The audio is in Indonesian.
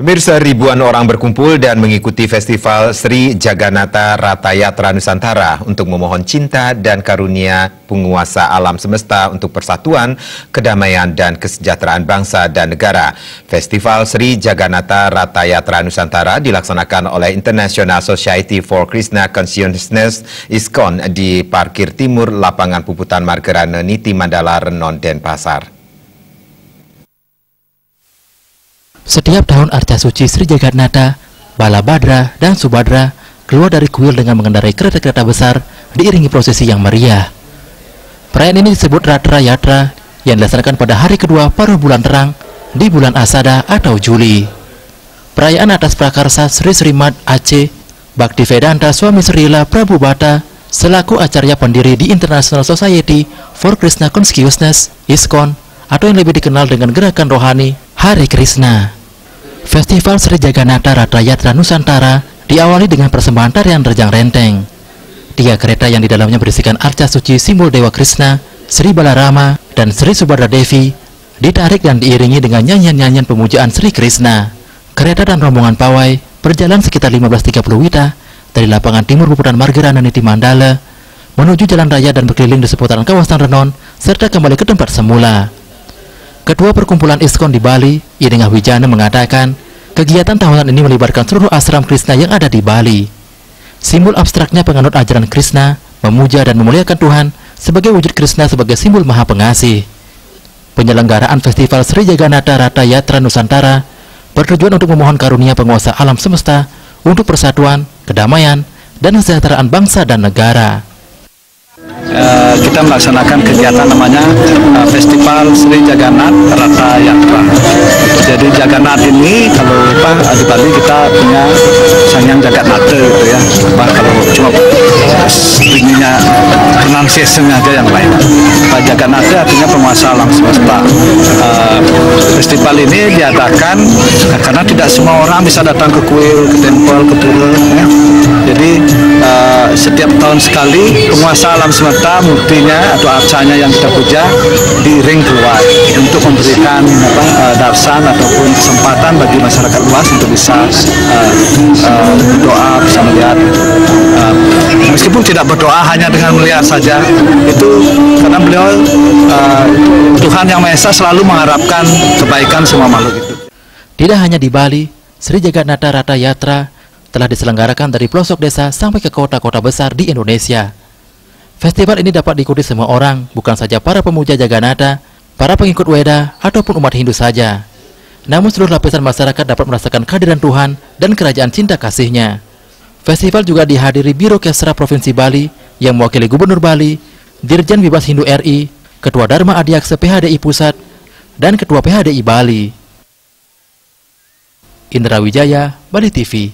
Pemirsa, ribuan orang berkumpul dan mengikuti Festival Sri Jagannatha Ratayatra Nusantara untuk memohon cinta dan karunia penguasa alam semesta untuk persatuan, kedamaian, dan kesejahteraan bangsa dan negara. Festival Sri Jagannatha Ratayatra Nusantara dilaksanakan oleh International Society for Krishna Consciousness (ISKCON) di parkir timur lapangan Puputan Margerane Niti Mandala Renon Denpasar. Setiap tahun Arca Suci Sri Jagannatha, Balabhadra, dan Subhadra keluar dari kuil dengan mengendarai kereta-kereta besar diiringi prosesi yang meriah. Perayaan ini disebut Ratra Yatra yang dilaksanakan pada hari kedua paruh bulan terang di bulan Asada atau Juli. Perayaan atas prakarsa Sri Srimad Aceh Bhaktivedanta Swami Srila Prabu Bhatta selaku acarya pendiri di International Society for Krishna Consciousness (ISKCON) atau yang lebih dikenal dengan gerakan rohani Hare Krishna. Festival Sri Jagannatha Ratayatra Nusantara diawali dengan persembahan tarian Rejang Renteng. 3 kereta yang di dalamnya berisikan arca suci simbol Dewa Krishna, Sri Balarama, dan Sri Subhadra Devi ditarik dan diiringi dengan nyanyian-nyanyian pemujaan Sri Krishna. Kereta dan rombongan pawai berjalan sekitar 15.30 wita dari lapangan timur Puputan Margerane Niti Mandala menuju jalan raya dan berkeliling di seputaran kawasan Renon serta kembali ke tempat semula. Ketua Perkumpulan ISKCON di Bali, Idengah Wijana, mengatakan kegiatan tahunan ini melibatkan seluruh ashram Krishna yang ada di Bali. Simbol abstraknya penganut ajaran Krishna, memuja dan memuliakan Tuhan sebagai wujud Krishna sebagai simbol Maha Pengasih. Penyelenggaraan Festival Sri Jagannatha Ratayatra Nusantara bertujuan untuk memohon karunia penguasa alam semesta untuk persatuan, kedamaian, dan kesejahteraan bangsa dan negara. Kita melaksanakan kegiatan namanya Festival Sri Jagannatha Ratayatra. Jadi Jagannatha ini kalau di Bali kita punya Sangyang Jagannatha gitu ya. Kalau cuma ininya pronunciation aja yang lain. Jagannatha artinya penguasa alam semesta. Festival ini diadakan karena tidak semua orang bisa datang ke kuil, ke tempel, ke pura. Ya. Jadi setiap tahun sekali penguasa alam semesta muktinya atau arcanya yang kita puja diiring keluar untuk memberikan darsan ataupun kesempatan bagi masyarakat luas untuk bisa berdoa, bisa melihat meskipun tidak berdoa hanya dengan melihat saja itu karena beliau Tuhan Yang Maha Esa selalu mengharapkan kebaikan semua makhluk itu. Tidak hanya di Bali, Sri Jagannatha Ratayatra telah diselenggarakan dari pelosok desa sampai ke kota-kota besar di Indonesia. Festival ini dapat diikuti semua orang, bukan saja para pemuja Jagannatha, para pengikut Weda, ataupun umat Hindu saja. Namun seluruh lapisan masyarakat dapat merasakan kehadiran Tuhan dan kerajaan cinta kasih-Nya. Festival juga dihadiri Biro Kesra Provinsi Bali yang mewakili Gubernur Bali, Dirjen Bebas Hindu RI, Ketua Dharma Adiaksa PHDI Pusat, dan Ketua PHDI Bali. Indra Wijaya, Bali TV.